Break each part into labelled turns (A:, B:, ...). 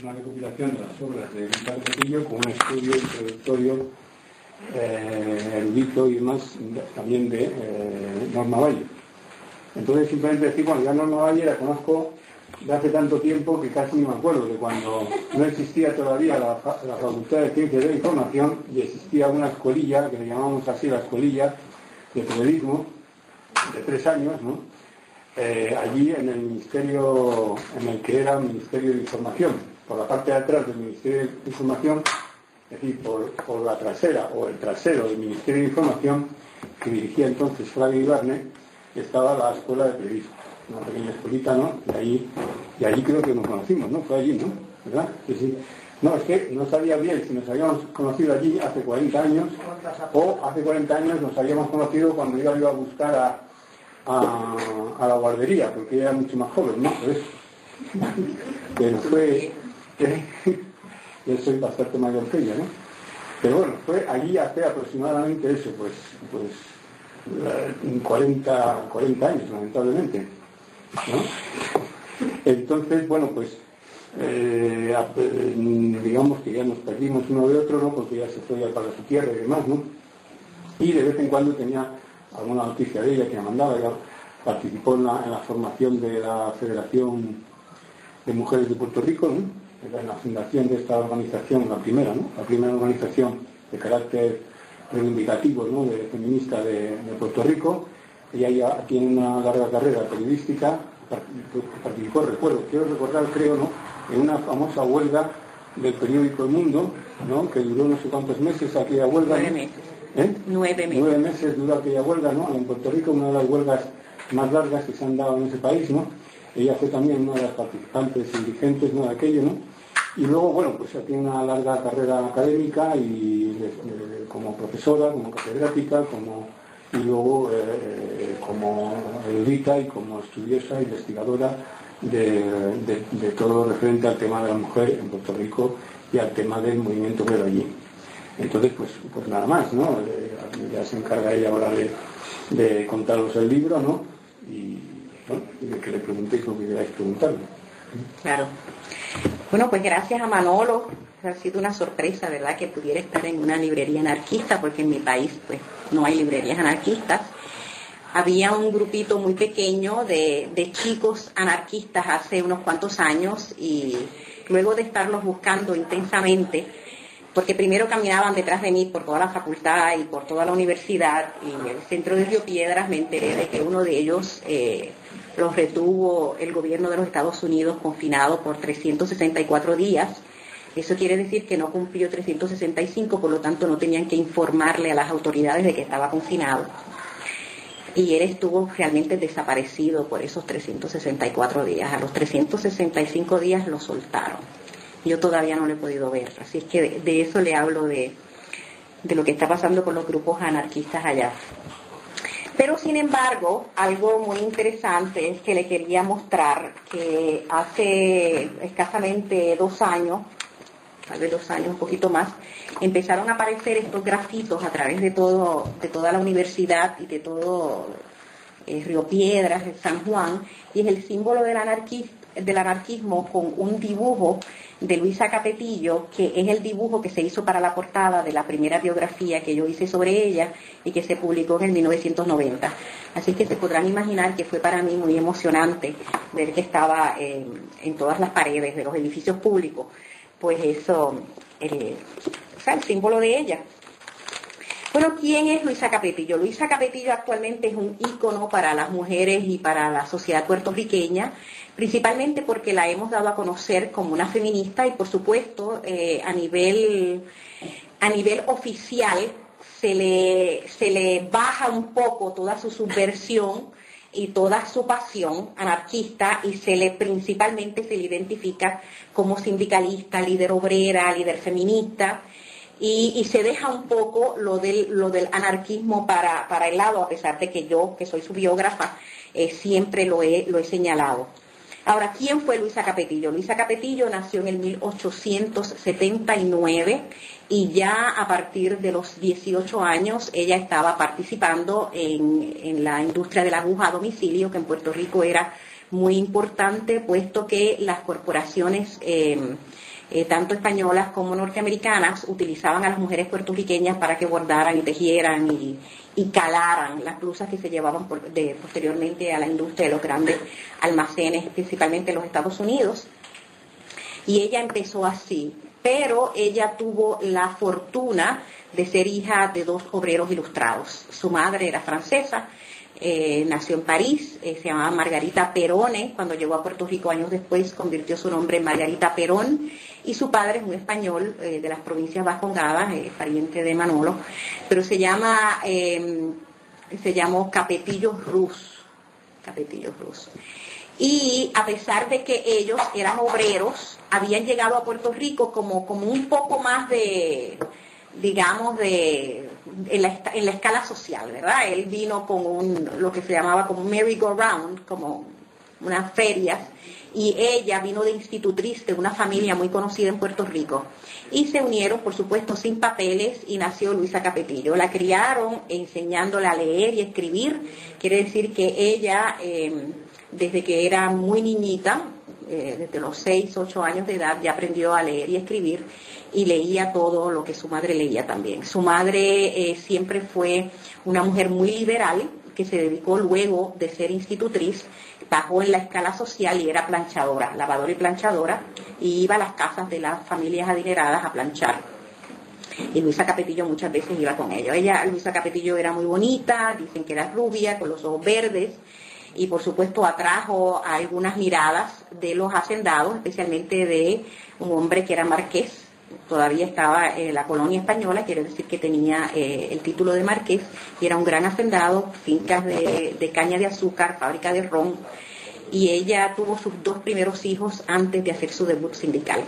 A: una recopilación de las obras de Luisa Capetillo con un estudio introductorio erudito y demás, también de Norma Valle. Entonces, simplemente decir, bueno, ya Norma Valle la conozco de hace tanto tiempo que casi ni me acuerdo de cuando no existía todavía la Facultad de Ciencias de la Información y existía una escuelilla, que le llamamos así la escuelilla de periodismo, de 3 años, ¿no? Allí en el ministerio, en el que era el Ministerio de Información, por la parte de atrás del Ministerio de Información, es decir, por la trasera o el trasero del Ministerio de Información, que dirigía entonces Flavio Ibarne, estaba la Escuela de Periodismo, una pequeña escuelita, ¿no? Y allí creo que nos conocimos, ¿no? Fue allí, ¿no? ¿Verdad? Sí, sí. No, es que no sabía bien si nos habíamos conocido allí hace 40 años o hace 40 años nos habíamos conocido cuando iba yo a buscar a la guardería, porque ella era mucho más joven, ¿no? Pues, pero fue... yo soy bastante mayor que ella, ¿no? Pero bueno, fue allí hace aproximadamente eso, pues 40 años, lamentablemente, ¿no? Entonces, bueno, pues digamos que ya nos perdimos uno de otro, ¿no? Porque ya se fue para su tierra y demás, ¿no? Y de vez en cuando tenía alguna noticia de ella que me mandaba. Ella participó en la formación de la Federación de Mujeres de Puerto Rico, ¿no? En la fundación de esta organización, la primera, ¿no? La primera organización de carácter reivindicativo, ¿no? Feminista de Puerto Rico. Ella ya tiene una larga carrera periodística, participó, quiero recordar, creo, ¿no? En una famosa huelga del periódico El Mundo, ¿no? Que duró no sé cuántos meses aquella huelga.
B: 9 meses.
A: 9 meses. 9 meses duró aquella huelga, ¿no? En Puerto Rico, una de las huelgas más largas que se han dado en ese país, ¿no? Ella fue también una de las participantes y dirigentes, ¿no? De aquello, ¿no? Y luego, bueno, pues tiene una larga carrera académica y como profesora, como catedrática, y luego como erudita y como estudiosa, investigadora de todo lo referente al tema de la mujer en Puerto Rico y al tema del movimiento obrero allí. Entonces, pues nada más, ¿no? Ya se encarga ella ahora de contaros el libro, ¿no? Y de que le preguntéis lo que queráis preguntarle.
B: Claro. Bueno, pues gracias a Manolo. Ha sido una sorpresa, ¿verdad?, que pudiera estar en una librería anarquista, porque en mi país pues no hay librerías anarquistas. Había un grupito muy pequeño de chicos anarquistas hace unos cuantos años, y luego de estarlos buscando intensamente, porque primero caminaban detrás de mí por toda la facultad y por toda la universidad, y en el centro de Río Piedras me enteré de que uno de ellos los retuvo el gobierno de los Estados Unidos confinado por 364 días. Eso quiere decir que no cumplió 365, por lo tanto no tenían que informarle a las autoridades de que estaba confinado. Y él estuvo realmente desaparecido por esos 364 días. A los 365 días lo soltaron. Yo todavía no lo he podido ver. Así es que de eso le hablo, de lo que está pasando con los grupos anarquistas allá. Pero sin embargo, algo muy interesante es que le quería mostrar que hace escasamente 2 años, tal vez 2 años, un poquito más, empezaron a aparecer estos grafitos a través de toda la universidad y de todo Río Piedras, San Juan, y es el símbolo del anarquismo con un dibujo de Luisa Capetillo, que es el dibujo que se hizo para la portada de la primera biografía que yo hice sobre ella y que se publicó en el 1990. Así que se podrán imaginar que fue para mí muy emocionante ver que estaba en todas las paredes de los edificios públicos, pues eso, el símbolo de ella. Bueno, ¿quién es Luisa Capetillo? Luisa Capetillo actualmente es un ícono para las mujeres y para la sociedad puertorriqueña, principalmente porque la hemos dado a conocer como una feminista, y por supuesto a nivel oficial se le baja un poco toda su subversión y toda su pasión anarquista, y principalmente se le identifica como sindicalista, líder obrera, líder feminista, y se deja un poco lo del anarquismo para el lado, a pesar de que yo, que soy su biógrafa, siempre lo he señalado. Ahora, ¿quién fue Luisa Capetillo? Luisa Capetillo nació en el 1879 y ya a partir de los 18 años ella estaba participando en la industria de la aguja a domicilio, que en Puerto Rico era muy importante, puesto que las corporaciones tanto españolas como norteamericanas, utilizaban a las mujeres puertorriqueñas para que bordaran y tejieran y calaran las blusas que se llevaban posteriormente a la industria de los grandes almacenes, principalmente en los Estados Unidos. Y ella empezó así, pero ella tuvo la fortuna de ser hija de 2 obreros ilustrados. Su madre era francesa, nació en París, se llamaba Margarita Perone. Cuando llegó a Puerto Rico años después convirtió su nombre en Margarita Perón, y su padre es un español de las provincias vascongadas, pariente de Manolo, pero se llamó Capetillo Ruz. Y a pesar de que ellos eran obreros, habían llegado a Puerto Rico como un poco más de, digamos, en la escala social, ¿verdad? Él vino con lo que se llamaba como un merry-go-round, como unas ferias, y ella vino de institutriz de una familia muy conocida en Puerto Rico. Y se unieron, por supuesto, sin papeles, y nació Luisa Capetillo. La criaron enseñándola a leer y escribir. Quiere decir que ella, desde que era muy niñita, desde los 6, 8 años de edad, ya aprendió a leer y escribir, y leía todo lo que su madre leía también. Su madre siempre fue una mujer muy liberal, que se dedicó luego de ser institutriz, bajó en la escala social y era planchadora, lavadora y planchadora, y iba a las casas de las familias adineradas a planchar. Y Luisa Capetillo muchas veces iba con ellos. Luisa Capetillo era muy bonita, dicen que era rubia, con los ojos verdes, y por supuesto atrajo a algunas miradas de los hacendados, especialmente de un hombre que era marqués. Todavía estaba en la colonia española, quiere decir que tenía el título de marqués, y era un gran hacendado, fincas de caña de azúcar, fábrica de ron, y ella tuvo sus 2 primeros hijos antes de hacer su debut sindical.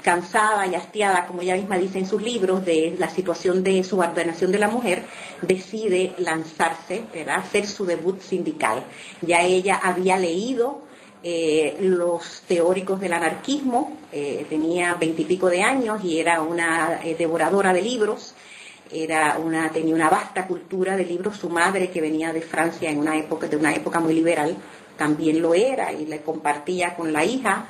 B: Cansada y hastiada, como ella misma dice en sus libros, de la situación de subordinación de la mujer, decide lanzarse, ¿verdad?, hacer su debut sindical. Ya ella había leído los teóricos del anarquismo, tenía 20 y pico de años y era una devoradora de libros, tenía una vasta cultura de libros. Su madre, que venía de Francia de una época muy liberal, también lo era y le compartía con la hija.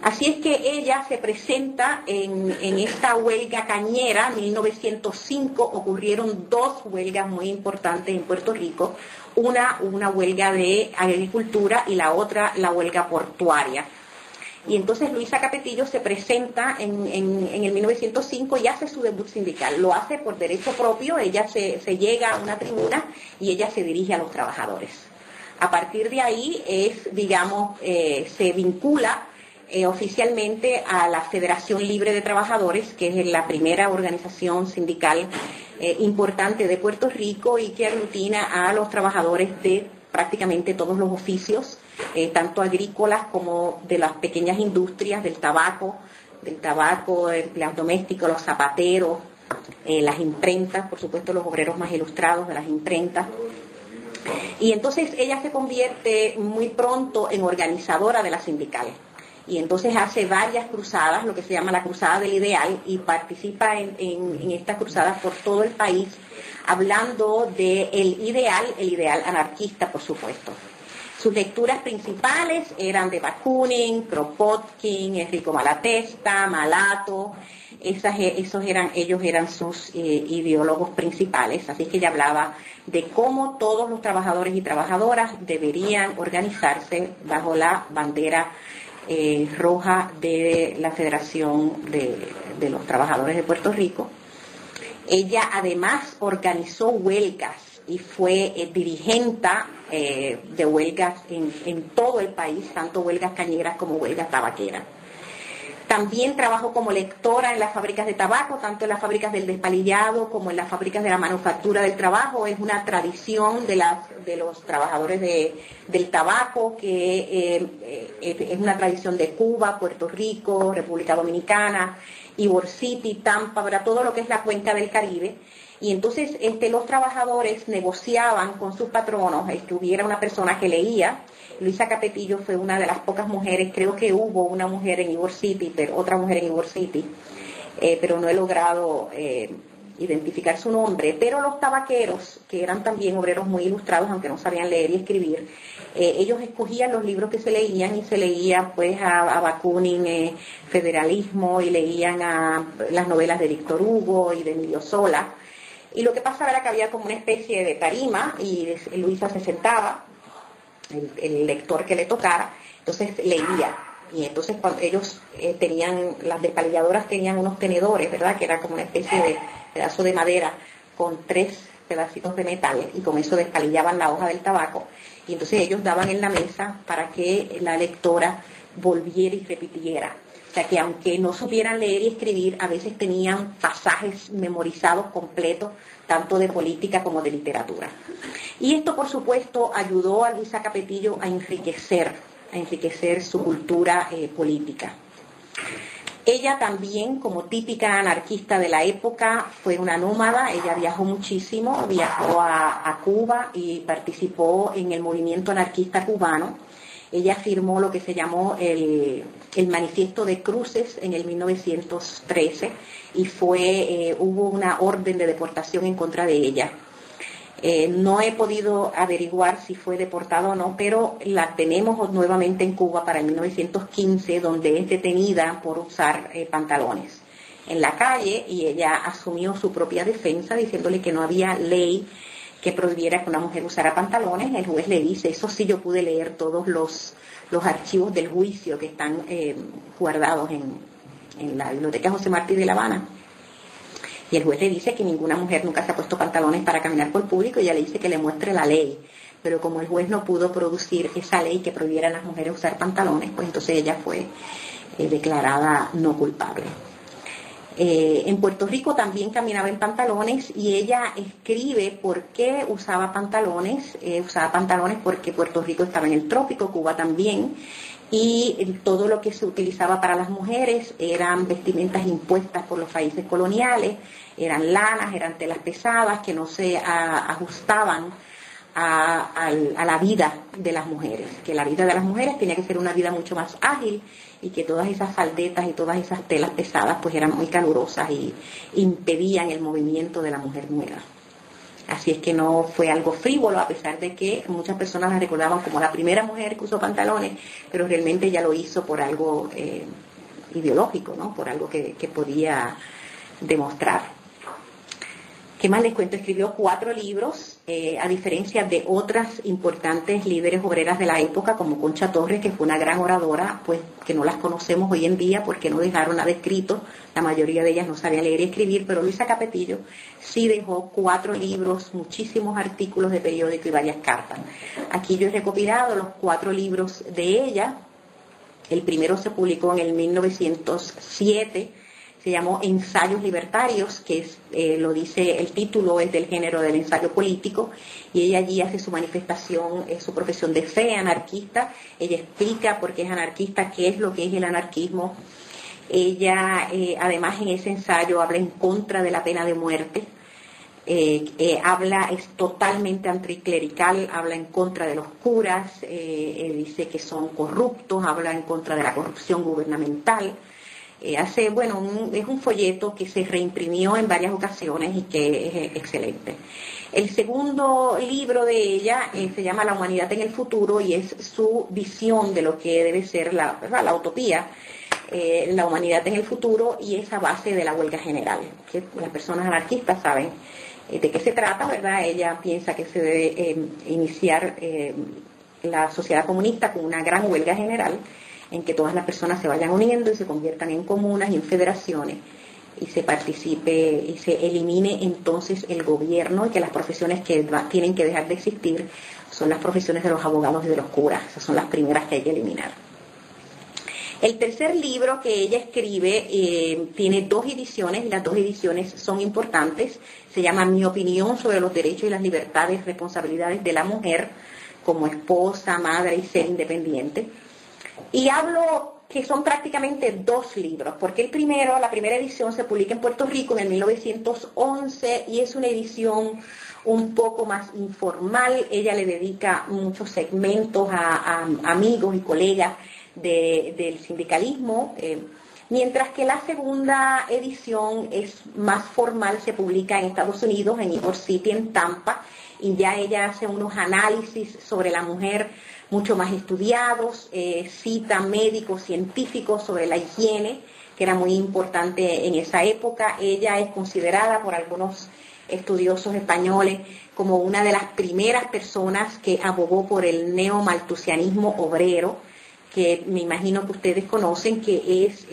B: Así es que ella se presenta en esta huelga cañera. En 1905 ocurrieron 2 huelgas muy importantes en Puerto Rico, una huelga de agricultura y la otra la huelga portuaria. Y entonces Luisa Capetillo se presenta en el 1905 y hace su debut sindical. Lo hace por derecho propio. Ella se llega a una tribuna y ella se dirige a los trabajadores. A partir de ahí se vincula oficialmente a la Federación Libre de Trabajadores, que es la primera organización sindical importante de Puerto Rico, y que aglutina a los trabajadores de prácticamente todos los oficios, tanto agrícolas como de las pequeñas industrias, del tabaco, empleados domésticos, los zapateros, las imprentas, por supuesto los obreros más ilustrados de las imprentas. Y entonces ella se convierte muy pronto en organizadora de las sindicales. Y entonces hace varias cruzadas, lo que se llama la Cruzada del Ideal, y participa en estas cruzadas por todo el país, hablando del ideal, el ideal anarquista, por supuesto. Sus lecturas principales eran de Bakunin, Kropotkin, Enrico Malatesta, Malato. Ellos eran sus ideólogos principales. Así que ella hablaba de cómo todos los trabajadores y trabajadoras deberían organizarse bajo la bandera roja de la Federación de los Trabajadores de Puerto Rico. Ella además organizó huelgas y fue dirigente de huelgas en todo el país, tanto huelgas cañeras como huelgas tabaqueras. También trabajó como lectora en las fábricas de tabaco, tanto en las fábricas del despalillado como en las fábricas de la manufactura del trabajo. Es una tradición de los trabajadores del tabaco, que es una tradición de Cuba, Puerto Rico, República Dominicana, Ybor City, Tampa, para todo lo que es la cuenca del Caribe. Y entonces los trabajadores negociaban con sus patronos, hubiera una persona que leía. Luisa Capetillo fue una de las pocas mujeres, creo que hubo una mujer en Ybor City, pero otra mujer en Ybor City, pero no he logrado identificar su nombre, pero los tabaqueros, que eran también obreros muy ilustrados, aunque no sabían leer y escribir, ellos escogían los libros que se leían y se leían pues a Bakunin, Federalismo, y leían las novelas de Víctor Hugo y de Emilio Zola. Y lo que pasaba era que había como una especie de tarima y Luisa se sentaba, el lector que le tocara, entonces leía. Y entonces cuando ellos las despalilladoras tenían unos tenedores, ¿verdad? Que era como una especie de pedazo de madera con 3 pedacitos de metal, y con eso despalillaban la hoja del tabaco. Y entonces ellos daban en la mesa para que la lectora volviera y repitiera. O sea que aunque no supieran leer y escribir, a veces tenían pasajes memorizados completos, tanto de política como de literatura. Y esto, por supuesto, ayudó a Luisa Capetillo a enriquecer su cultura política. Ella también, como típica anarquista de la época, fue una nómada. Ella viajó muchísimo, viajó a Cuba y participó en el movimiento anarquista cubano. Ella firmó lo que se llamó el Manifiesto de Cruces en el 1913 y hubo una orden de deportación en contra de ella. No he podido averiguar si fue deportada o no, pero la tenemos nuevamente en Cuba para el 1915, donde es detenida por usar pantalones en la calle, y ella asumió su propia defensa diciéndole que no había ley que prohibiera que una mujer usara pantalones. El juez le dice, eso sí, yo pude leer todos los archivos del juicio que están guardados en la Biblioteca José Martí de La Habana. Y el juez le dice que ninguna mujer nunca se ha puesto pantalones para caminar por público, y ella le dice que le muestre la ley. Pero como el juez no pudo producir esa ley que prohibiera a las mujeres usar pantalones, pues entonces ella fue declarada no culpable. En Puerto Rico también caminaba en pantalones, y ella escribe por qué usaba pantalones. Usaba pantalones porque Puerto Rico estaba en el trópico, Cuba también, y todo lo que se utilizaba para las mujeres eran vestimentas impuestas por los países coloniales, eran lanas, eran telas pesadas que no se ajustaban a la vida de las mujeres, que la vida de las mujeres tenía que ser una vida mucho más ágil, y que todas esas faldetas y todas esas telas pesadas pues eran muy calurosas y impedían el movimiento de la mujer nueva. Así es que no fue algo frívolo, a pesar de que muchas personas la recordaban como la primera mujer que usó pantalones, pero realmente ella lo hizo por algo ideológico, ¿no? Por algo que podía demostrar. ¿Qué más les cuento? Escribió 4 libros, a diferencia de otras importantes líderes obreras de la época, como Concha Torres, que fue una gran oradora, pues que no las conocemos hoy en día porque no dejaron nada escrito. La mayoría de ellas no sabían leer y escribir, pero Luisa Capetillo sí dejó 4 libros, muchísimos artículos de periódico y varias cartas. Aquí yo he recopilado los 4 libros de ella. El primero se publicó en el 1907, se llamó Ensayos Libertarios, que lo dice, el título es del género del ensayo político, y ella allí hace su manifestación, su profesión de fe anarquista. Ella explica por qué es anarquista, qué es lo que es el anarquismo. Ella, además, en ese ensayo habla en contra de la pena de muerte, es totalmente anticlerical, habla en contra de los curas, dice que son corruptos, habla en contra de la corrupción gubernamental. Es un folleto que se reimprimió en varias ocasiones y que es excelente. El segundo libro de ella se llama La humanidad en el futuro, y es su visión de lo que debe ser la utopía, la humanidad en el futuro, y esa base de la huelga general, que las personas anarquistas saben de qué se trata, ¿verdad? Ella piensa que se debe iniciar la sociedad comunista con una gran huelga general, en que todas las personas se vayan uniendo y se conviertan en comunas y en federaciones, y se participe y se elimine entonces el gobierno, y que las profesiones que tienen que dejar de existir son las profesiones de los abogados y de los curas. Esas son las primeras que hay que eliminar. El tercer libro que ella escribe tiene 2 ediciones, y las 2 ediciones son importantes. Se llama Mi opinión sobre los derechos y las libertades, responsabilidades de la mujer como esposa, madre y ser independiente. Y hablo que son prácticamente 2 libros, porque la primera edición se publica en Puerto Rico en el 1911, y es una edición un poco más informal. Ella le dedica muchos segmentos a amigos y colegas del sindicalismo. mientras que la segunda edición es más formal, se publica en Estados Unidos, en Ybor City, en Tampa, y ya ella hace unos análisis sobre la mujer mucho más estudiados, cita médicos, científicos sobre la higiene, que era muy importante en esa época. Ella es considerada por algunos estudiosos españoles como una de las primeras personas que abogó por el neomalthusianismo obrero, que me imagino que ustedes conocen, que es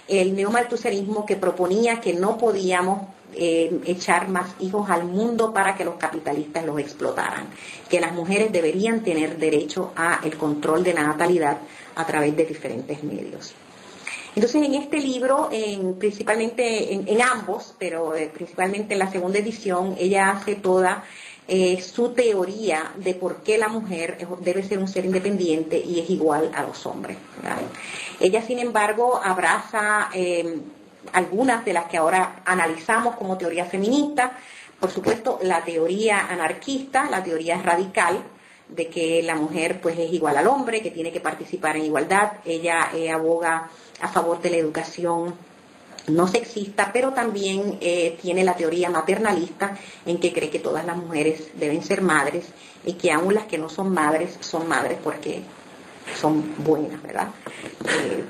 B: el neomalthusianismo que proponía que no podíamos echar más hijos al mundo para que los capitalistas los explotaran, que las mujeres deberían tener derecho al control de la natalidad a través de diferentes medios. Entonces, en este libro, principalmente en ambos, pero principalmente en la segunda edición, ella hace toda su teoría de por qué la mujer debe ser un ser independiente y es igual a los hombres, ¿verdad? Ella, sin embargo, abraza algunas de las que ahora analizamos como teoría feminista. Por supuesto, la teoría anarquista, la teoría radical, de que la mujer pues es igual al hombre, que tiene que participar en igualdad. Ella aboga a favor de la educación no sexista, pero también tiene la teoría maternalista, en que cree que todas las mujeres deben ser madres y que aún las que no son madres porque son buenas, ¿verdad?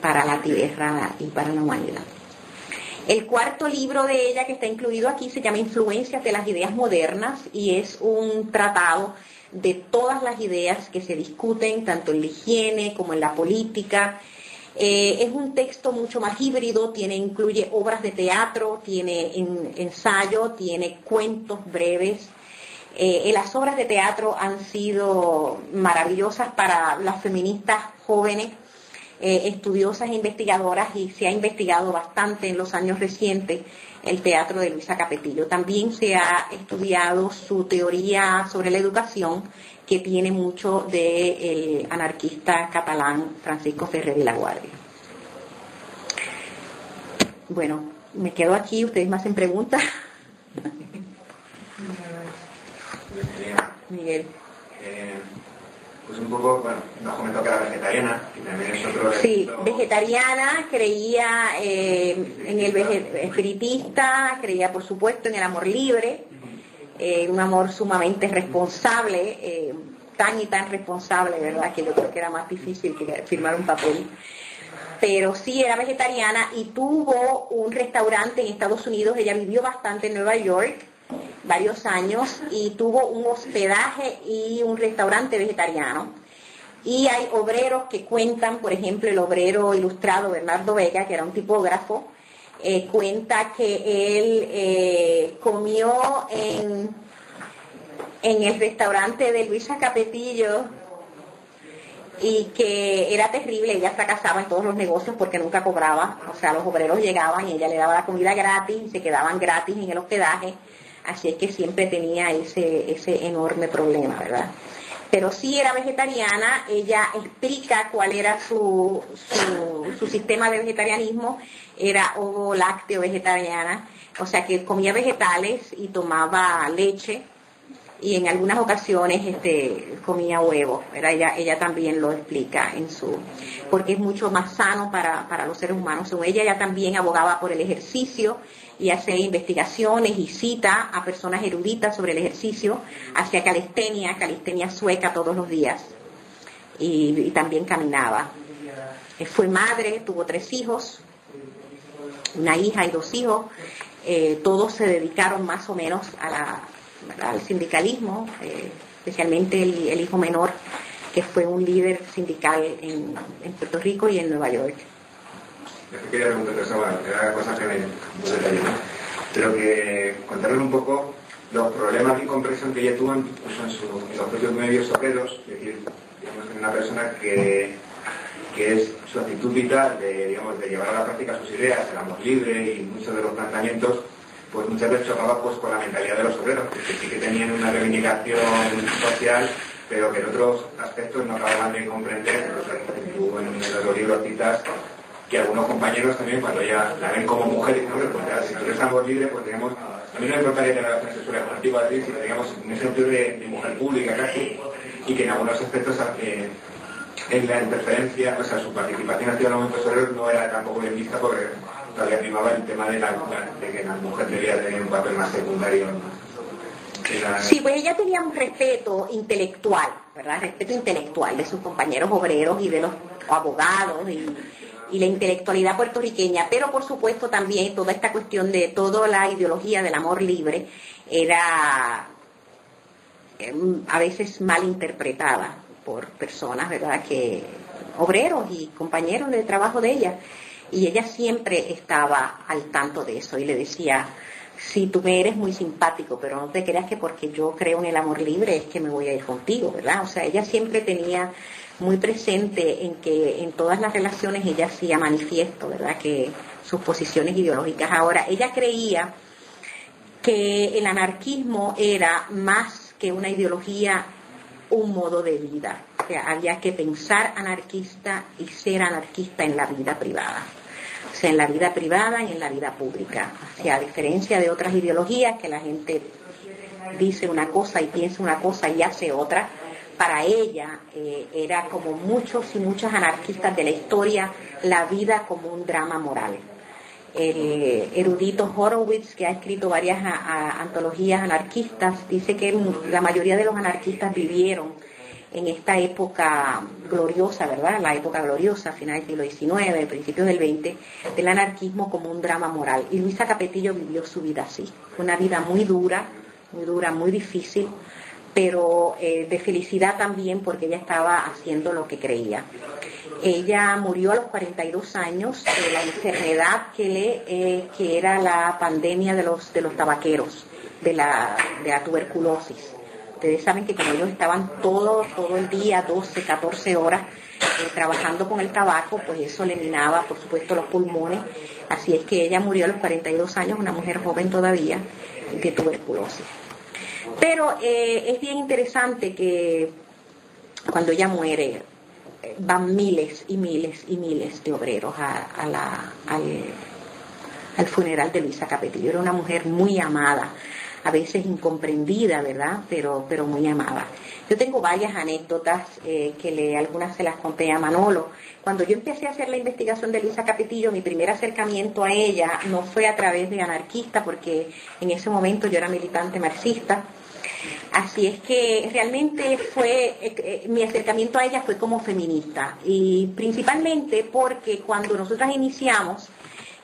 B: Para la tierra y para la humanidad. El cuarto libro de ella que está incluido aquí se llama Influencias de las ideas modernas, y es un tratado de todas las ideas que se discuten tanto en la higiene como en la política. Es un texto mucho más híbrido, incluye obras de teatro, tiene ensayo, tiene cuentos breves. Las obras de teatro han sido maravillosas para las feministas jóvenes, estudiosas e investigadoras, y se ha investigado bastante en los años recientes el teatro de Luisa Capetillo. También se ha estudiado su teoría sobre la educación, que tiene mucho del anarquista catalán Francisco Ferrer y Laguardia. Bueno, me quedo aquí, ustedes me hacen preguntas. Miguel.
C: Pues un poco, bueno, nos comentó que era vegetariana, y también es otro...
B: Sí, vegetariana, creía en el espiritista, creía por supuesto en el amor libre, un amor sumamente responsable, tan y tan responsable, ¿verdad?, que yo creo que era más difícil que firmar un papel. Pero sí era vegetariana y tuvo un restaurante en Estados Unidos. Ella vivió bastante en Nueva York, varios años, y tuvo un hospedaje y un restaurante vegetariano. Y hay obreros que cuentan, por ejemplo, el obrero ilustrado Bernardo Vega, que era un tipógrafo, cuenta que él comió en el restaurante de Luisa Capetillo, y que era terrible. Ella fracasaba en todos los negocios porque nunca cobraba. O sea, los obreros llegaban y ella le daba la comida gratis y se quedaban gratis en el hospedaje. Así es que siempre tenía ese enorme problema, ¿verdad? Pero sí era vegetariana. Ella explica cuál era su sistema de vegetarianismo. Era ovo-lácteo vegetariana, o sea que comía vegetales y tomaba leche, y en algunas ocasiones comía huevos, ¿verdad? Ella también lo explica porque es mucho más sano para los seres humanos. Según ella también abogaba por el ejercicio y hace investigaciones y cita a personas eruditas sobre el ejercicio, hacía calistenia sueca todos los días, y también caminaba. Fue madre, tuvo 3 hijos, una hija y 2 hijos. Todos se dedicaron más o menos al sindicalismo, especialmente el hijo menor, que fue un líder sindical en Puerto Rico y en Nueva York.
C: Yo quería preguntar eso, bueno, era cosas que me pero que contarles un poco los problemas de incomprensión que ella tuvo en los propios medios obreros. Es decir, digamos, una persona que es su actitud vital de llevar a la práctica sus ideas, el amor libre y muchos de los planteamientos, pues muchas veces chocaba pues con la mentalidad de los obreros, que sí que tenían una reivindicación social, pero que en otros aspectos no acababan de comprender. Tú en los libros citas que algunos compañeros también, cuando ya la ven como mujer, dicen, pues ya, si nosotros estamos libres, pues digamos, a mí no me importaría tener relaciones sexuales con el tipo de sino digamos, en ese sentido de mujer pública casi, y que en algunos aspectos en la interferencia, o sea, su participación activa en los movimientos obreros no era tampoco bien vista porque todavía primaba el tema de que la mujer debía tener un papel más secundario.
B: Sí, pues ella tenía un respeto intelectual, ¿verdad? Respeto intelectual de sus compañeros obreros y de los abogados y la intelectualidad puertorriqueña, pero por supuesto también toda esta cuestión de toda la ideología del amor libre era a veces mal interpretada por personas, ¿verdad?, que obreros y compañeros de trabajo de ella, y ella siempre estaba al tanto de eso y le decía: si tú me eres muy simpático, pero no te creas que porque yo creo en el amor libre es que me voy a ir contigo, ¿verdad? O sea, ella siempre tenía muy presente en que en todas las relaciones ella hacía manifiesto, ¿verdad?, que sus posiciones ideológicas. Ahora, ella creía que el anarquismo era más que una ideología, un modo de vida. O sea, había que pensar anarquista y ser anarquista en la vida privada. O sea, en la vida privada y en la vida pública. O sea, a diferencia de otras ideologías que la gente dice una cosa y piensa una cosa y hace otra, para ella era, como muchos y muchas anarquistas de la historia, la vida como un drama moral. El erudito Horowitz, que ha escrito varias antologías anarquistas, dice que la mayoría de los anarquistas vivieron en esta época gloriosa, ¿verdad? La época gloriosa, finales del siglo XIX, principios del XX, del anarquismo como un drama moral. Y Luisa Capetillo vivió su vida así. Fue una vida muy dura, muy difícil, pero de felicidad también, porque ella estaba haciendo lo que creía. Ella murió a los 42 años de la enfermedad que era la pandemia de los tabaqueros, de la tuberculosis. Ustedes saben que como ellos estaban todo el día, 12, 14 horas, trabajando con el tabaco, pues eso le minaba, por supuesto, los pulmones. Así es que ella murió a los 42 años, una mujer joven todavía, de tuberculosis. Pero es bien interesante que cuando ella muere, van miles y miles y miles de obreros al funeral de Luisa Capetillo. Era una mujer muy amada, a veces incomprendida, ¿verdad?, pero muy amada. Yo tengo varias anécdotas algunas se las conté a Manolo. Cuando yo empecé a hacer la investigación de Luisa Capetillo, mi primer acercamiento a ella no fue a través de anarquista, porque en ese momento yo era militante marxista. Así es que realmente mi acercamiento a ella fue como feminista, y principalmente porque cuando nosotras iniciamos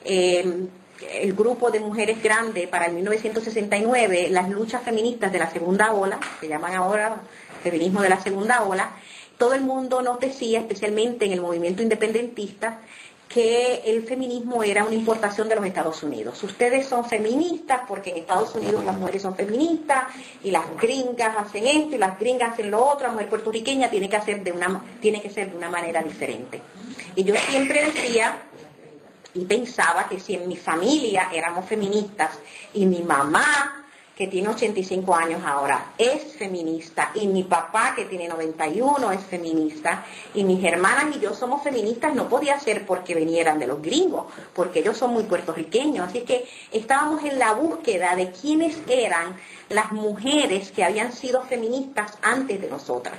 B: el grupo de mujeres grande para el 1969, las luchas feministas de la segunda ola, se llaman ahora feminismo de la segunda ola, todo el mundo nos decía, especialmente en el movimiento independentista, que el feminismo era una importación de los Estados Unidos. Ustedes son feministas porque en Estados Unidos las mujeres son feministas y las gringas hacen esto y las gringas hacen lo otro. La mujer puertorriqueña tiene que ser de una manera diferente. Y yo siempre decía y pensaba que si en mi familia éramos feministas y mi mamá, que tiene 85 años ahora, es feminista, y mi papá, que tiene 91, es feminista, y mis hermanas y yo somos feministas, no podía ser porque vinieran de los gringos, porque ellos son muy puertorriqueños. Así que estábamos en la búsqueda de quiénes eran las mujeres que habían sido feministas antes de nosotras.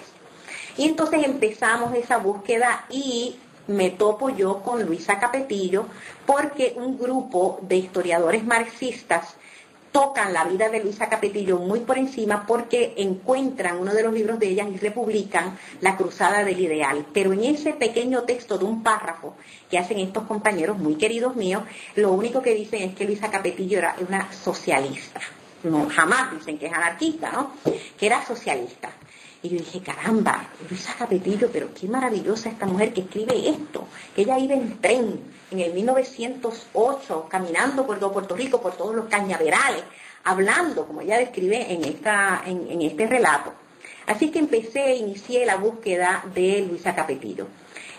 B: Y entonces empezamos esa búsqueda y me topo yo con Luisa Capetillo, porque un grupo de historiadores marxistas tocan la vida de Luisa Capetillo muy por encima, porque encuentran uno de los libros de ella y republican La Cruzada del Ideal. Pero en ese pequeño texto de un párrafo que hacen estos compañeros muy queridos míos, lo único que dicen es que Luisa Capetillo era una socialista. No, jamás dicen que es anarquista, ¿no? Que era socialista. Y yo dije, caramba, Luisa Capetillo, pero qué maravillosa esta mujer que escribe esto. Que ella iba en tren en el 1908, caminando por todo Puerto Rico, por todos los cañaverales, hablando, como ella describe en este relato. Así que inicié la búsqueda de Luisa Capetillo.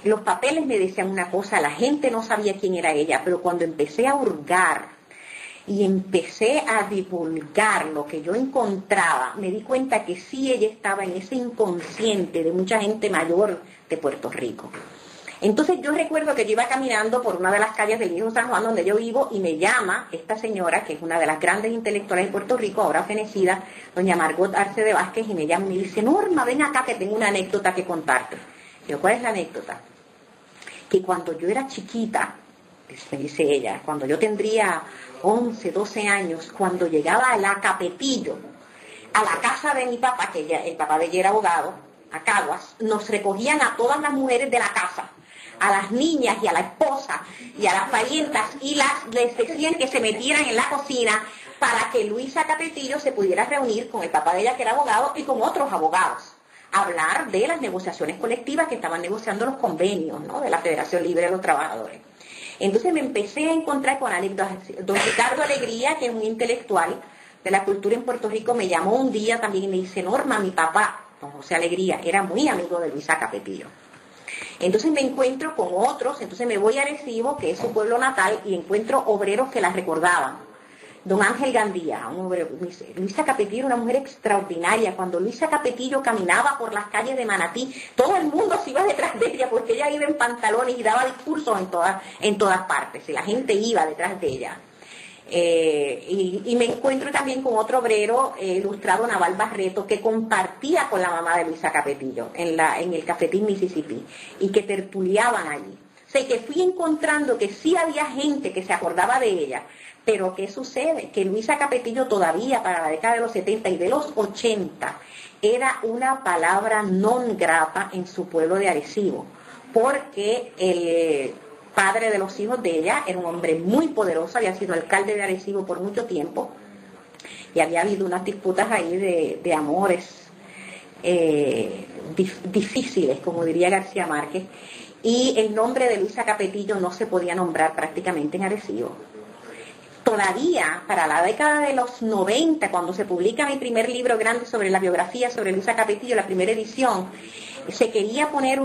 B: Los papeles me decían una cosa, la gente no sabía quién era ella, pero cuando empecé a hurgar y empecé a divulgar lo que yo encontraba, me di cuenta que sí, ella estaba en ese inconsciente de mucha gente mayor de Puerto Rico. Entonces yo recuerdo que yo iba caminando por una de las calles del viejo San Juan donde yo vivo, y me llama esta señora, que es una de las grandes intelectuales de Puerto Rico, ahora fenecida, doña Margot Arce de Vázquez, y me llama y me dice, Norma, ven acá que tengo una anécdota que contarte. Pero ¿cuál es la anécdota? Que cuando yo era chiquita, me dice ella, cuando yo tendría 11, 12 años, cuando llegaba a la Capetillo, a la casa de mi papá, que el papá de ella era abogado, a Caguas, nos recogían a todas las mujeres de la casa, a las niñas y a la esposa y a las parientas, y les decían que se metieran en la cocina para que Luisa Capetillo se pudiera reunir con el papá de ella, que era abogado, y con otros abogados, hablar de las negociaciones colectivas que estaban negociando los convenios, ¿no?, de la Federación Libre de los Trabajadores. Entonces me empecé a encontrar con anécdotas. Don Ricardo Alegría, que es un intelectual de la cultura en Puerto Rico, me llamó un día también y me dice: Norma, mi papá, don José Alegría, era muy amigo de Luisa Capetillo. Entonces me encuentro con otros, entonces me voy a Arecibo, que es su pueblo natal, y encuentro obreros que la recordaban. Don Ángel Gandía, un obrero, dice: Luisa Capetillo era una mujer extraordinaria. Cuando Luisa Capetillo caminaba por las calles de Manatí, todo el mundo se iba detrás de ella, porque ella iba en pantalones y daba discursos en todas partes, y la gente iba detrás de ella. Y me encuentro también con otro obrero ilustrado, Naval Barreto, que compartía con la mamá de Luisa Capetillo en el cafetín Mississippi, y que tertuliaban allí. O sea, que fui encontrando que sí había gente que se acordaba de ella. Pero ¿qué sucede? Que Luisa Capetillo todavía para la década de los 70 y de los 80 era una palabra non grata en su pueblo de Arecibo, porque el padre de los hijos de ella era un hombre muy poderoso, había sido alcalde de Arecibo por mucho tiempo, y había habido unas disputas ahí de amores difíciles, como diría García Márquez, y el nombre de Luisa Capetillo no se podía nombrar prácticamente en Arecibo. Todavía, para la década de los 90, cuando se publica mi primer libro grande sobre la biografía sobre Luisa Capetillo, la primera edición, se quería poner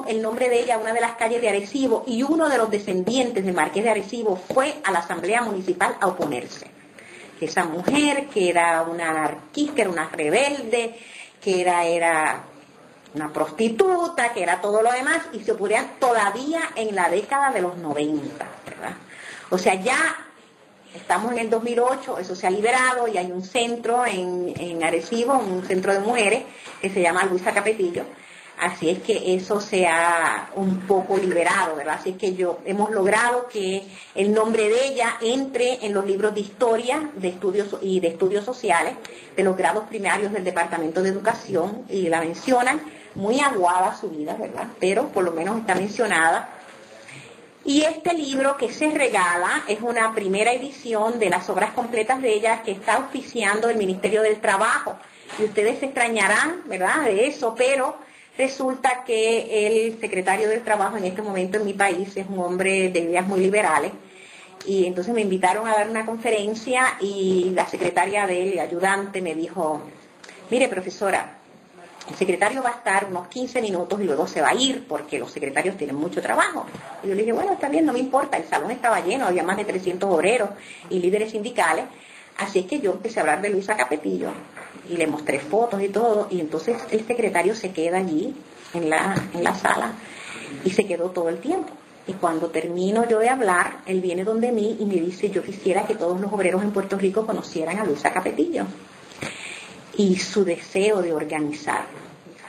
B: el nombre de ella a una de las calles de Arecibo, y uno de los descendientes del Marqués de Arecibo fue a la Asamblea Municipal a oponerse. Que esa mujer, que era una anarquista, era una rebelde, que era una prostituta, que era todo lo demás, y se oponían todavía en la década de los 90, ¿verdad? O sea, ya estamos en el 2008, eso se ha liberado, y hay un centro en Arecibo, un centro de mujeres, que se llama Luisa Capetillo. Así es que eso se ha un poco liberado, ¿verdad? Así es que hemos logrado que el nombre de ella entre en los libros de historia, de estudios sociales, de los grados primarios del Departamento de Educación, y la mencionan, muy aguada su vida, ¿verdad? Pero por lo menos está mencionada. Y este libro que se regala es una primera edición de las obras completas de ella, que está auspiciando el Ministerio del Trabajo. Y ustedes se extrañarán, ¿verdad?, de eso, pero resulta que el secretario del Trabajo en este momento en mi país es un hombre de ideas muy liberales. Y entonces me invitaron a dar una conferencia, y la secretaria de él, ayudante, me dijo: mire, profesora, el secretario va a estar unos 15 minutos y luego se va a ir, porque los secretarios tienen mucho trabajo. Y yo le dije: bueno, está bien, no me importa. El salón estaba lleno, había más de 300 obreros y líderes sindicales. Así es que yo empecé a hablar de Luisa Capetillo y le mostré fotos y todo, y entonces el secretario se queda allí en la sala, y se quedó todo el tiempo. Y cuando termino yo de hablar, él viene donde mí y me dice: yo quisiera que todos los obreros en Puerto Rico conocieran a Luisa Capetillo, y su deseo de organizar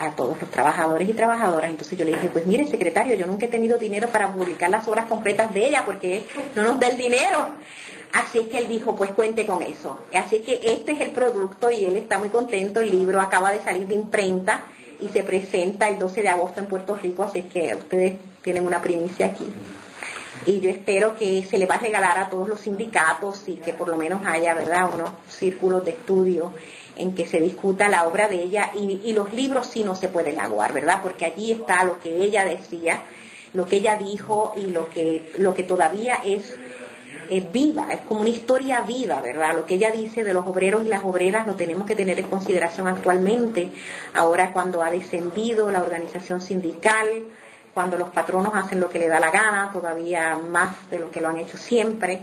B: a todos los trabajadores y trabajadoras. Entonces yo le dije: pues mire, secretario, yo nunca he tenido dinero para publicar las obras completas de ella, porque no nos da el dinero. Así es que él dijo: pues cuente con eso. Así que este es el producto, y él está muy contento. El libro acaba de salir de imprenta y se presenta el 12 de agosto en Puerto Rico, así es que ustedes tienen una primicia aquí. Y yo espero que se le va a regalar a todos los sindicatos, y que por lo menos haya, ¿verdad?, unos círculos de estudio en que se discuta la obra de ella, y los libros sí no se pueden aguar, ¿verdad?, porque allí está lo que ella decía, lo que ella dijo, y lo que todavía es viva, es como una historia viva, ¿verdad? Lo que ella dice de los obreros y las obreras lo tenemos que tener en consideración actualmente, ahora cuando ha descendido la organización sindical, cuando los patronos hacen lo que les da la gana, todavía más de lo que lo han hecho siempre.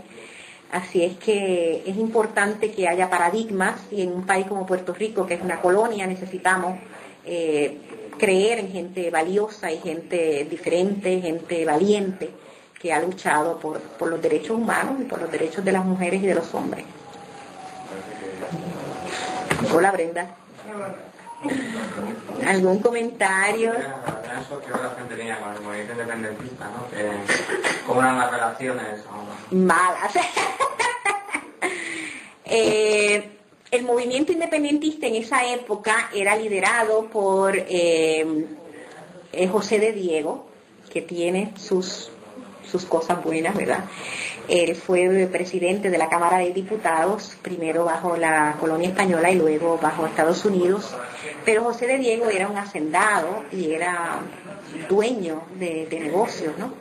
B: Así es que es importante que haya paradigmas, y en un país como Puerto Rico, que es una colonia, necesitamos creer en gente valiosa y gente diferente, gente valiente, que ha luchado por los derechos humanos y por los derechos de las mujeres y de los hombres. Hola, Brenda. ¿Algún comentario?
D: eso, ¿qué relación tenía con el movimiento independentista, ¿no? ¿Cómo eran las relaciones?
B: Malas. El movimiento independentista en esa época era liderado por José de Diego, que tiene sus cosas buenas, ¿verdad? Él fue presidente de la Cámara de Diputados, primero bajo la colonia española y luego bajo Estados Unidos. Pero José de Diego era un hacendado y era dueño de negocios, ¿no?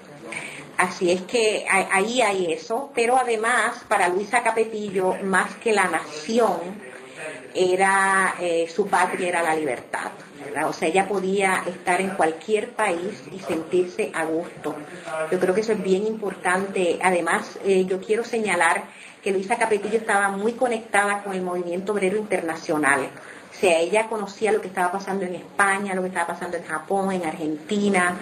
B: Así es que ahí hay eso, pero además para Luisa Capetillo, más que la nación, su patria era la libertad, ¿verdad? O sea, ella podía estar en cualquier país y sentirse a gusto. Yo creo que eso es bien importante. Además, yo quiero señalar que Luisa Capetillo estaba muy conectada con el movimiento obrero internacional. O sea, ella conocía lo que estaba pasando en España, lo que estaba pasando en Japón, en Argentina,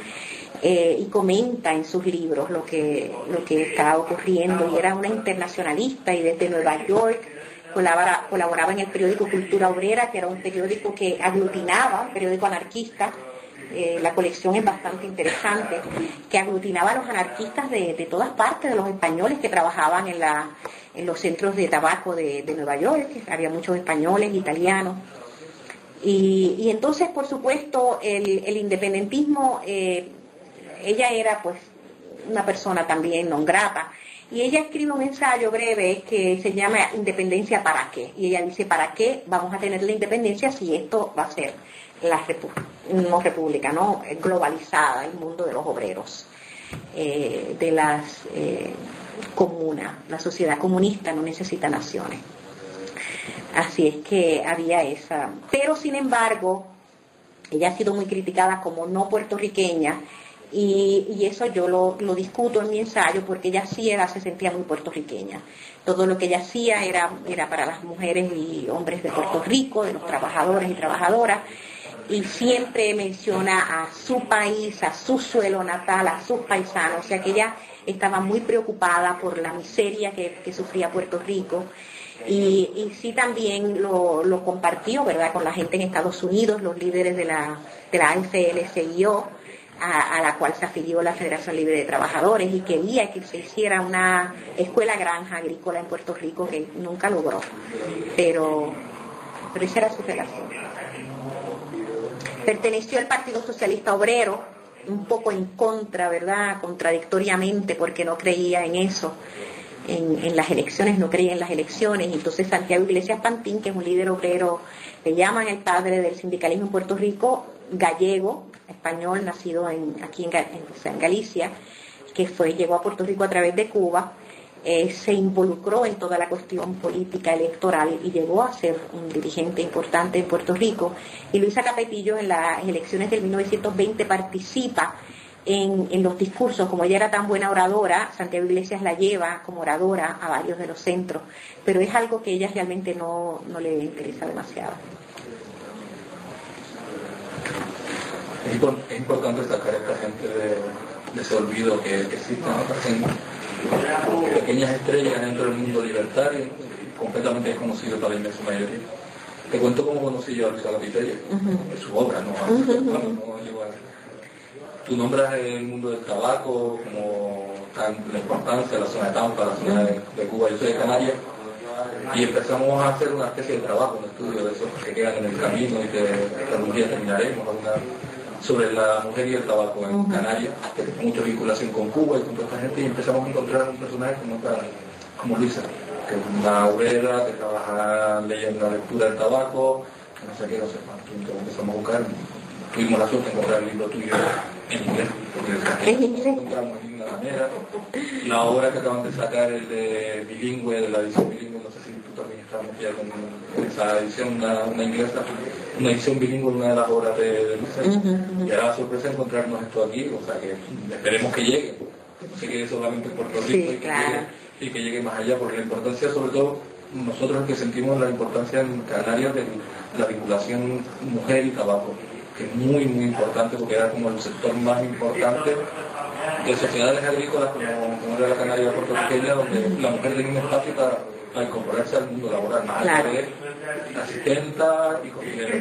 B: y comenta en sus libros lo que estaba ocurriendo, y era una internacionalista, y desde Nueva York colaboraba en el periódico Cultura Obrera, que era un periódico que aglutinaba, un periódico anarquista. La colección es bastante interesante, que aglutinaba a los anarquistas de todas partes, de los españoles que trabajaban en los centros de tabaco de Nueva York. Había muchos españoles, italianos. Y entonces, por supuesto, el independentismo, ella era pues una persona también non grata, y ella escribe un ensayo breve que se llama Independencia para qué, y ella dice: ¿para qué vamos a tener la independencia si esto va a ser una república, ¿no?, globalizada, el mundo de los obreros, de las comunas? La sociedad comunista no necesita naciones. Así es que había esa. Pero sin embargo, ella ha sido muy criticada como no puertorriqueña, y eso yo lo discuto en mi ensayo, porque ella sí se sentía muy puertorriqueña. Todo lo que ella hacía era para las mujeres y hombres de Puerto Rico, de los trabajadores y trabajadoras, y siempre menciona a su país, a su suelo natal, a sus paisanos. O sea que ella estaba muy preocupada por la miseria que sufría Puerto Rico. Y sí también lo compartió, ¿verdad?, con la gente en Estados Unidos, los líderes de la AFL-CIO, a la cual se afilió la Federación Libre de Trabajadores, y quería que se hiciera una escuela granja agrícola en Puerto Rico, que nunca logró, pero esa era su relación. Perteneció al Partido Socialista Obrero, un poco en contra, ¿verdad?, contradictoriamente, porque no creía en eso. En las elecciones, no creía en las elecciones. Y entonces Santiago Iglesias Pantín, que es un líder obrero, le llaman el padre del sindicalismo en Puerto Rico, gallego, español, nacido aquí en Galicia, que llegó a Puerto Rico a través de Cuba, se involucró en toda la cuestión política electoral y llegó a ser un dirigente importante en Puerto Rico. Y Luisa Capetillo, en las elecciones del 1920, participa en los discursos. Como ella era tan buena oradora, Santiago Iglesias la lleva como oradora a varios de los centros, pero es algo que a ella realmente no le interesa demasiado.
E: Es importante sacar a esta gente de ese olvido que existe, ¿no? Pequeñas estrellas dentro del mundo libertario, completamente desconocido para la inmensa mayoría. Te cuento cómo conocí yo a Luisa Capetillo, de su obra, ¿no? Tú nombras el mundo del tabaco, como la importancia de la zona de Tampa, la zona de Cuba. Yo soy de Canarias, y empezamos a hacer una especie de trabajo, un estudio de esos que quedan en el camino y que algún día terminaremos, sobre la mujer y el tabaco en Canarias, que tiene mucha vinculación con Cuba y con toda esta gente, y empezamos a encontrar un personaje como Luisa, que es una obrera que trabaja leyendo la lectura del tabaco, que no sé qué, no sé cuánto. Entonces empezamos a buscar, tuvimos la suerte de encontrar el libro tuyo en inglés, porque el encontramos de ninguna manera. La obra que acaban de sacar, el de bilingüe, de la edición bilingüe, no sé si tú también estás metida con esa edición, una inglesa, una edición bilingüe, una de las obras de Luisa. Y era la sorpresa encontrarnos esto aquí, o sea que esperemos que llegue, que no se quede solamente en Puerto Rico,
B: Sí, claro.
E: y que llegue más allá, porque la importancia, sobre todo nosotros que sentimos la importancia en Canarias de la vinculación mujer y tabaco, que es muy muy importante, porque era como el sector más importante de sociedades agrícolas como era la Canaria puertorriqueña, donde la mujer tenía un espacio para incorporarse al mundo laboral, más allá de asistenta y cocinera.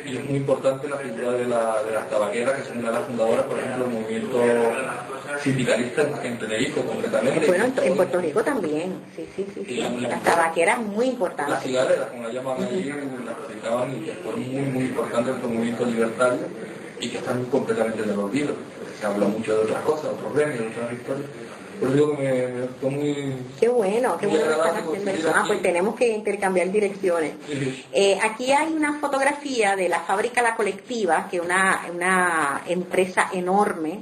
E: y es muy importante la figura de las tabaqueras, que son una de las fundadoras, por ejemplo, del movimiento sindicalista en Tenerife, concretamente.
B: Bueno, en Puerto Rico también, sí. Las tabaqueras muy importantes.
E: Las cigarreras, como las llaman allí, las practicaban y que fueron muy importantes en el movimiento libertario y que están completamente en el olvido. Se habla mucho de otras cosas, otros gremios, otras historias. Pero digo que me gustó muy...
B: Qué bueno que están haciendo eso. Pues tenemos que intercambiar direcciones. Aquí hay una fotografía de la fábrica La Colectiva, que es una empresa enorme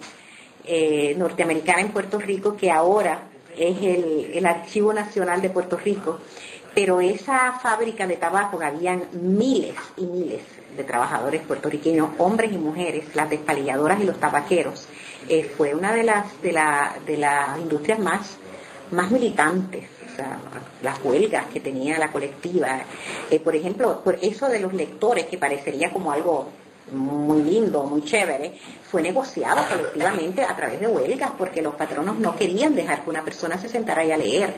B: norteamericana en Puerto Rico, que ahora es el Archivo Nacional de Puerto Rico. Pero esa fábrica de tabaco, habían miles y miles de trabajadores puertorriqueños, hombres y mujeres, las despalilladoras y los tabaqueros. Fue una de las industrias más militantes, o sea, las huelgas que tenía La Colectiva. Por ejemplo, por eso de los lectores, que parecería como algo muy lindo, muy chévere, fue negociado colectivamente a través de huelgas, porque los patronos no querían dejar que una persona se sentara ahí a leer.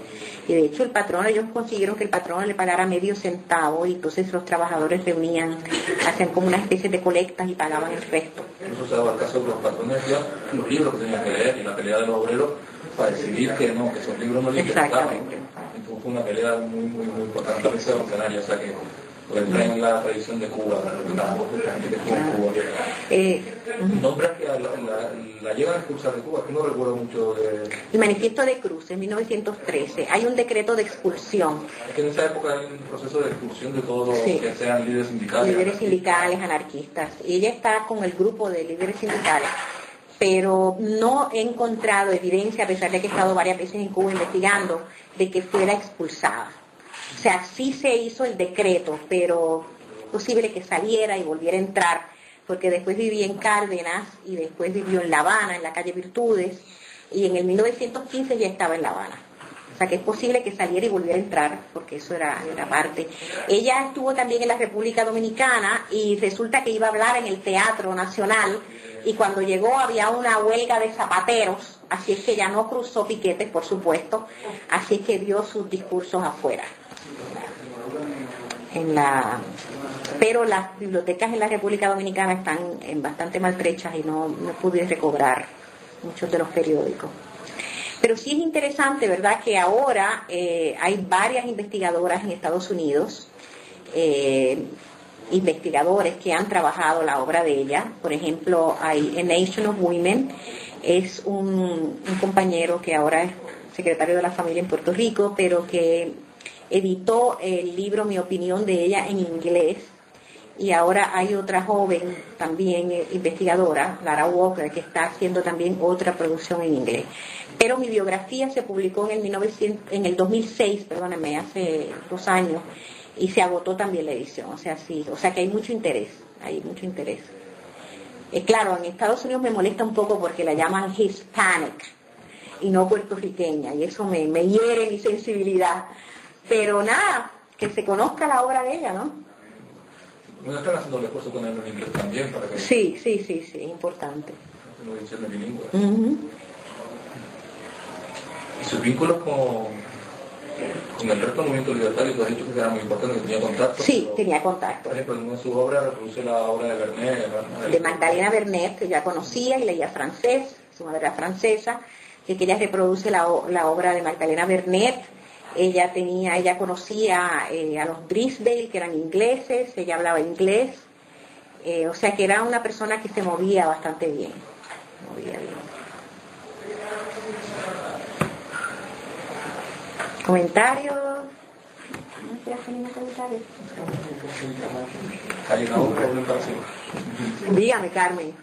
B: Y de hecho ellos consiguieron que el patrono le pagara medio centavo, y entonces los trabajadores hacían como una especie de colectas y pagaban el resto.
E: Eso se daba el caso de los patrones, ya los libros que tenían que leer, y la pelea de los obreros para decidir que esos libros no les interesaban. Entonces fue una pelea muy importante, también revolucionaria, o sea que traen la tradición de Cuba, la gente que estuvo en Cuba. Nombras que la llevan a expulsar de Cuba, que no recuerdo mucho de...
B: El Manifiesto de Cruz, en 1913, hay un decreto de expulsión.
E: Es que en esa época hay un proceso de expulsión de todos los que sean líderes sindicales.
B: Líderes sindicales, anarquistas. Ella está con el grupo de líderes sindicales, pero no he encontrado evidencia, a pesar de que he estado varias veces en Cuba investigando, de que fuera expulsada. O sea, sí se hizo el decreto, pero es posible que saliera y volviera a entrar, porque después viví en Cárdenas y después vivió en La Habana, en la calle Virtudes, y en el 1915 ya estaba en La Habana. O sea, que es posible que saliera y volviera a entrar, porque eso era parte. Ella estuvo también en la República Dominicana y resulta que iba a hablar en el Teatro Nacional, y cuando llegó había una huelga de zapateros, así es que ella no cruzó piquetes, por supuesto, así es que dio sus discursos afuera. Pero las bibliotecas en la República Dominicana están bastante maltrechas y no pude recobrar muchos de los periódicos. Pero sí es interesante, ¿verdad?, que ahora hay varias investigadoras en Estados Unidos, investigadores que han trabajado la obra de ella. Por ejemplo, hay A Nation of Women, es un compañero que ahora es secretario de la familia en Puerto Rico, pero que editó el libro Mi opinión de ella en inglés, y ahora hay otra joven también investigadora, Lara Walker, que está haciendo también otra producción en inglés. Pero mi biografía se publicó en el 2006, perdóname, hace 2 años, y se agotó también la edición. O sea que hay mucho interés. Claro, en Estados Unidos me molesta un poco porque la llaman Hispanic y no puertorriqueña, y eso me hiere mi sensibilidad. Pero nada, que se conozca la obra de ella, ¿no?
E: ¿No están haciendo el esfuerzo con el inglés también? Para que
B: sí, importante.
E: No dicen el bilingüe.
B: Uh-huh.
E: ¿Y sus vínculos con el resto del movimiento libertario? Tú has dicho que era muy importante, que tenía contacto.
B: Sí, tenía contacto.
E: Por ejemplo, en una de sus obras reproduce la obra de Vernet.
B: De Magdalena Vernet, que ya conocía y leía francés, su madre era francesa, que ella reproduce la obra de Magdalena Vernet. Ella conocía a los Drysdale, que eran ingleses, ella hablaba inglés, o sea que era una persona que se movía bastante bien. ¿Comentarios? ¿No quieres hacer ningún comentario?
E: ¿Hay una obra o una comparación?
B: Dígame, Carmen.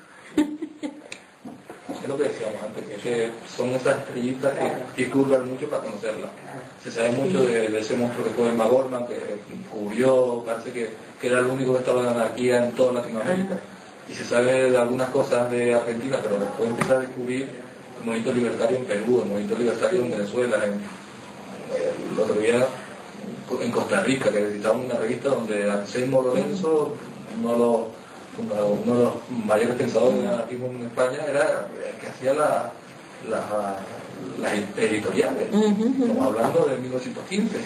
E: Es lo que decíamos antes, que son esas estrellitas que curvan mucho para conocerlas. Se sabe mucho de ese monstruo que fue Emma Goldman, que cubrió, parece que era el único que estaba en anarquía en toda Latinoamérica. Y se sabe de algunas cosas de Argentina, pero después empieza a descubrir el movimiento libertario en Perú, el movimiento libertario en Venezuela, el otro día en Costa Rica, que visitaban una revista donde Anselmo Lorenzo, uno de los mayores pensadores del anarquismo en España, era el que hacía las editoriales. Estamos hablando de 1915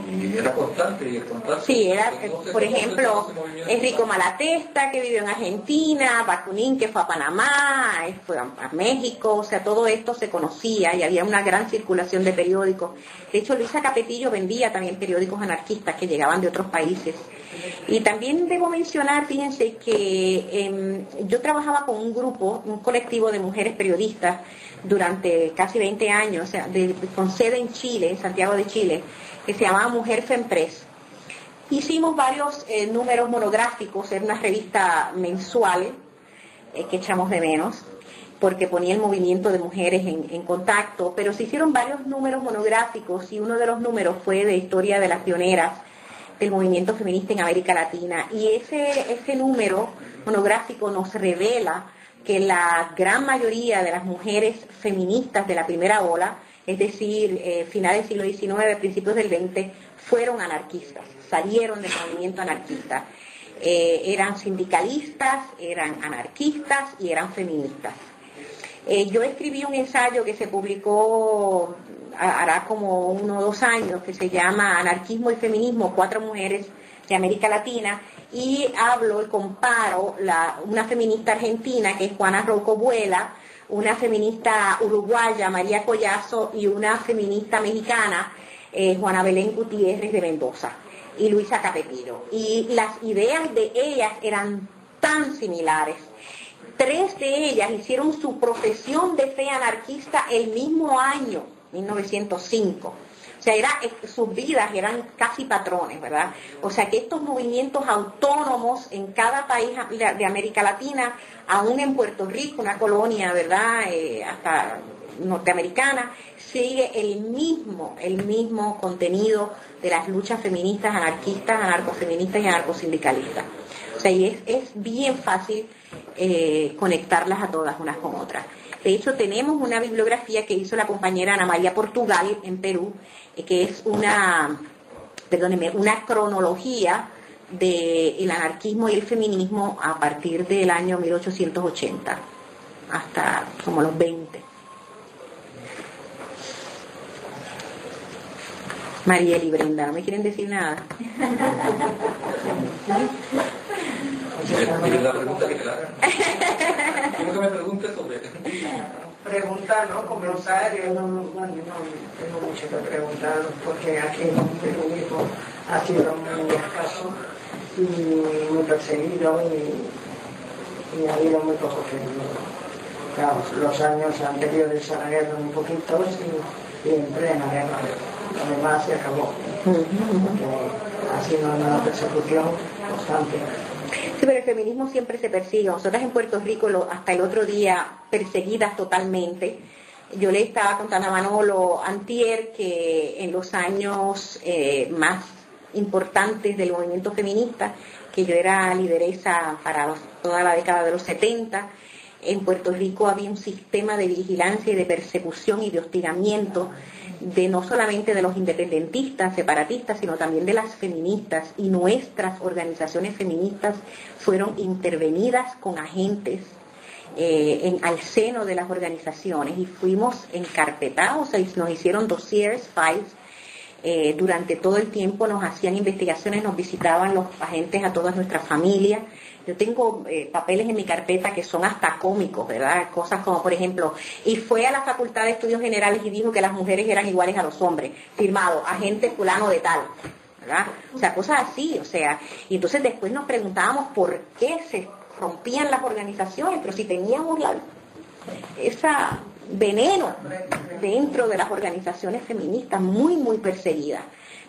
E: y era constante y es constante.
B: Sí, era, por ejemplo, Enrico Malatesta, que vivió en Argentina, Bakunin, que fue a Panamá, fue a México, o sea, todo esto se conocía y había una gran circulación de periódicos. De hecho, Luisa Capetillo vendía también periódicos anarquistas que llegaban de otros países. Y también debo mencionar, fíjense, que yo trabajaba con un grupo, un colectivo de mujeres periodistas durante casi 20 años, o sea, con sede en Chile, en Santiago de Chile, que se llamaba Mujer Fempress. Hicimos varios números monográficos, era una revista mensual, que echamos de menos, porque ponía el movimiento de mujeres en contacto, pero se hicieron varios números monográficos y uno de los números fue de historia de las pioneras del movimiento feminista en América Latina. Y ese número monográfico nos revela que la gran mayoría de las mujeres feministas de la primera ola, es decir, finales del siglo XIX, principios del XX, fueron anarquistas, salieron del movimiento anarquista. Eran sindicalistas, eran anarquistas y eran feministas. Yo escribí un ensayo que se publicó hará como 1 o 2 años, que se llama Anarquismo y Feminismo, 4 mujeres de América Latina, y hablo y comparo una feminista argentina, que es Juana Rouco Buela, una feminista uruguaya, María Collazo, y una feminista mexicana, Juana Belén Gutiérrez de Mendoza, y Luisa Capetillo. Y las ideas de ellas eran tan similares. 3 de ellas hicieron su profesión de fe anarquista el mismo año, 1905. O sea, sus vidas eran casi patrones, ¿verdad? O sea, que estos movimientos autónomos en cada país de América Latina, aún en Puerto Rico, una colonia, ¿verdad?, hasta norteamericana, sigue el mismo contenido de las luchas feministas, anarquistas, anarcofeministas y anarcosindicalistas. O sea, y es bien fácil conectarlas a todas unas con otras. De hecho, tenemos una bibliografía que hizo la compañera Ana María Portugal en Perú, que es una cronología del anarquismo y el feminismo a partir del año 1880 hasta como los 20. Mariel y Brenda, ¿no me quieren decir nada?
E: ¿Quieres la pregunta que te la hagan? ¿Cómo que me preguntes sobre eso?
F: Preguntar, ¿no? Comenzar, yo no tengo mucho que preguntar, porque aquí en Perú mismo ha sido muy escaso y muy perseguido y ha habido muy poco feminismo. Claro, los años anteriores a la guerra un poquito y en plena guerra, lo demás se acabó, porque ha sido una persecución constante.
B: Sí, pero el feminismo siempre se persigue. Nosotras en Puerto Rico, hasta el otro día, perseguidas totalmente. Yo le estaba contando a Manolo antier que en los años más importantes del movimiento feminista, que yo era lideresa para toda la década de los 70, en Puerto Rico había un sistema de vigilancia y de persecución y de hostigamiento no solamente de los independentistas, separatistas, sino también de las feministas, y nuestras organizaciones feministas fueron intervenidas con agentes al seno de las organizaciones y fuimos encarpetados, nos hicieron dossiers, files, durante todo el tiempo nos hacían investigaciones, nos visitaban los agentes a todas nuestras familias. Yo tengo papeles en mi carpeta que son hasta cómicos, ¿verdad? Cosas como, por ejemplo, y fue a la Facultad de Estudios Generales y dijo que las mujeres eran iguales a los hombres, firmado, agente fulano de tal, ¿verdad? O sea, cosas así, o sea, y entonces después nos preguntábamos por qué se rompían las organizaciones, pero si teníamos esa veneno dentro de las organizaciones feministas muy, muy perseguidas.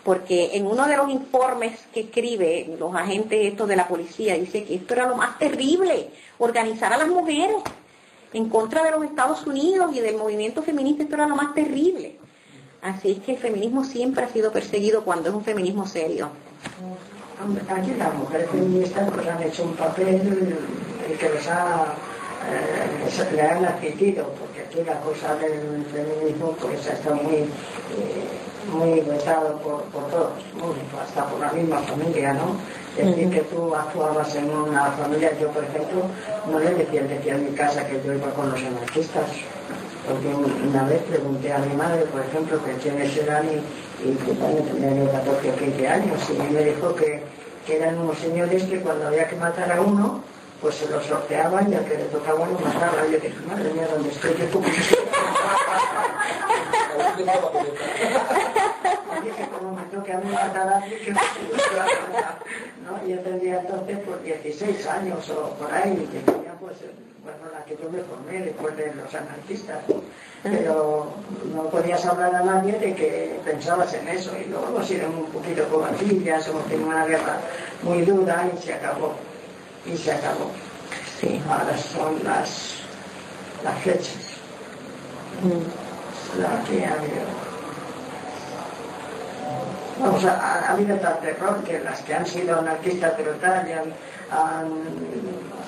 B: Porque en uno de los informes que escribe los agentes estos de la policía dice que esto era lo más terrible, organizar a las mujeres en contra de los Estados Unidos y del movimiento feminista, esto era lo más terrible. Así es que el feminismo siempre ha sido perseguido cuando es un feminismo serio.
F: Aquí las mujeres feministas pues han hecho un papel que le han admitido, porque aquí la cosa del feminismo pues ha estado muy vetado por todos, hasta por la misma familia, ¿no? Es decir, que tú actuabas en una familia, yo por ejemplo, no le decía a mi casa que yo iba con los anarquistas, Porque una vez pregunté a mi madre, por ejemplo, que quiénes eran y que tenía 14 o 15 años, y me dijo que eran unos señores que cuando había que matar a uno, pues se lo sorteaban y al que le tocaba lo mataba. Y yo dije, madre mía, ¿dónde estoy yo? Dije, como me toque a mí matar a alguien, que ¿no? Yo tendría entonces pues 16 años o por ahí, que tenía pues, bueno, la que yo me formé después de los anarquistas, pero no podías hablar a nadie de que pensabas en eso, y luego nos hicieron un poquito cobardillas, hemos tenido una guerra muy dura y se acabó.
B: Sí.
F: Ahora son las fechas. La que ha habido. Vamos, ha habido tal terror que las que han sido anarquistas pero tal y han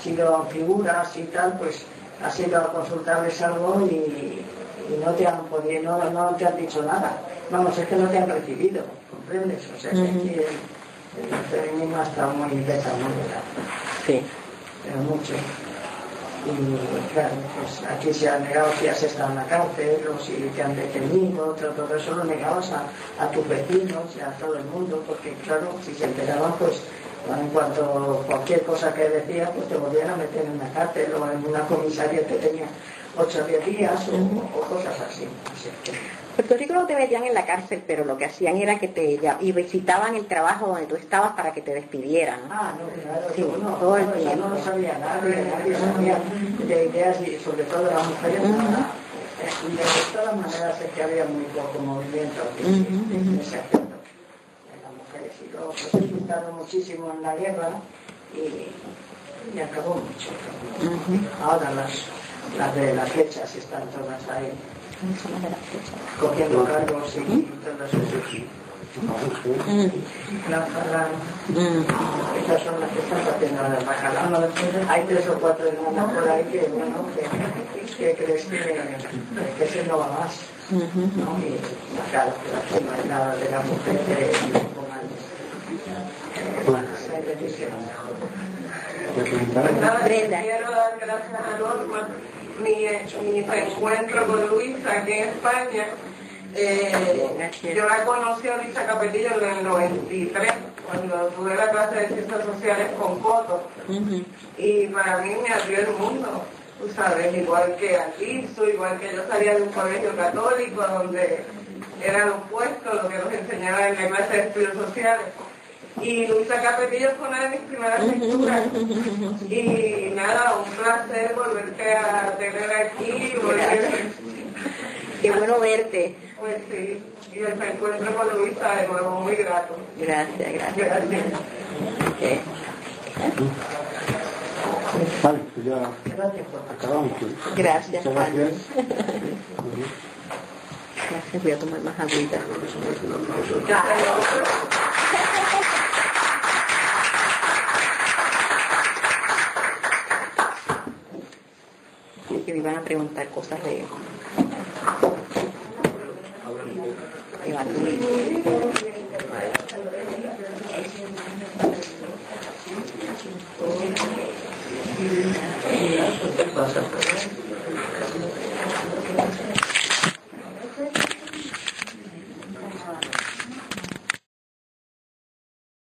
F: sido figuras y tal, pues ha sido a consultarles algo y no te han podido, no te han dicho nada. Vamos, es que no te han recibido, ¿comprendes? O sea, que aquí el feminismo ha estado muy desarrollado.
B: Sí.
F: Pero mucho. Y claro, pues aquí se ha negado si has estado en la cárcel o si te han detenido, todo eso lo negabas a tus vecinos y a todo el mundo, porque claro, si se enteraban, pues en cuanto cualquier cosa que decías, pues te volvían a meter en una cárcel o en una comisaría que tenía 8 o 10 días o cosas así.
B: Puerto Rico no te metían en la cárcel, pero lo que hacían era que te visitaban el trabajo donde tú estabas para que te despidieran.
F: Ah, no, claro,
B: sí,
F: todo el tiempo. No lo sabía nadie sabía de ideas y sobre todo de las mujeres. Y de todas maneras es que había muy poco movimiento en ese aspecto de las mujeres. Y luego pues he luchado muchísimo en la guerra y acabó mucho. Ahora las de las fechas están todas ahí. Cogiendo cargos y todas esas. Estas son las que están haciendo las bajadas. Hay 3 o 4 hermanas por ahí que, bueno, que crees que se no va más. ¿No? Y claro, que no hay nada de la mujer que pongan.
B: Brenda.
G: Quiero dar gracias a Norma. Mi reencuentro con Luisa aquí en España, yo la conocí a Luisa Capetillo en el 93, cuando tuve la clase de Ciencias Sociales con Coto, y para mí me abrió el mundo, tú sabes, igual que aquí, igual que yo salía de un colegio católico donde era lo opuesto, lo que nos enseñaba en la clase de estudios sociales. Y Luisa Capetillo fue una de mis primeras lecturas. Y nada, un placer volverte a tener aquí.
B: Qué bueno verte.
G: Pues sí, y el reencuentro con Luisa de nuevo, muy grato.
B: Gracias. Okay.
A: Vale, pues ya acabamos.
B: Gracias,
A: Muchas gracias.
B: Gracias, voy a tomar más agüita. Que me iban a preguntar cosas de
F: ¿Qué pasa?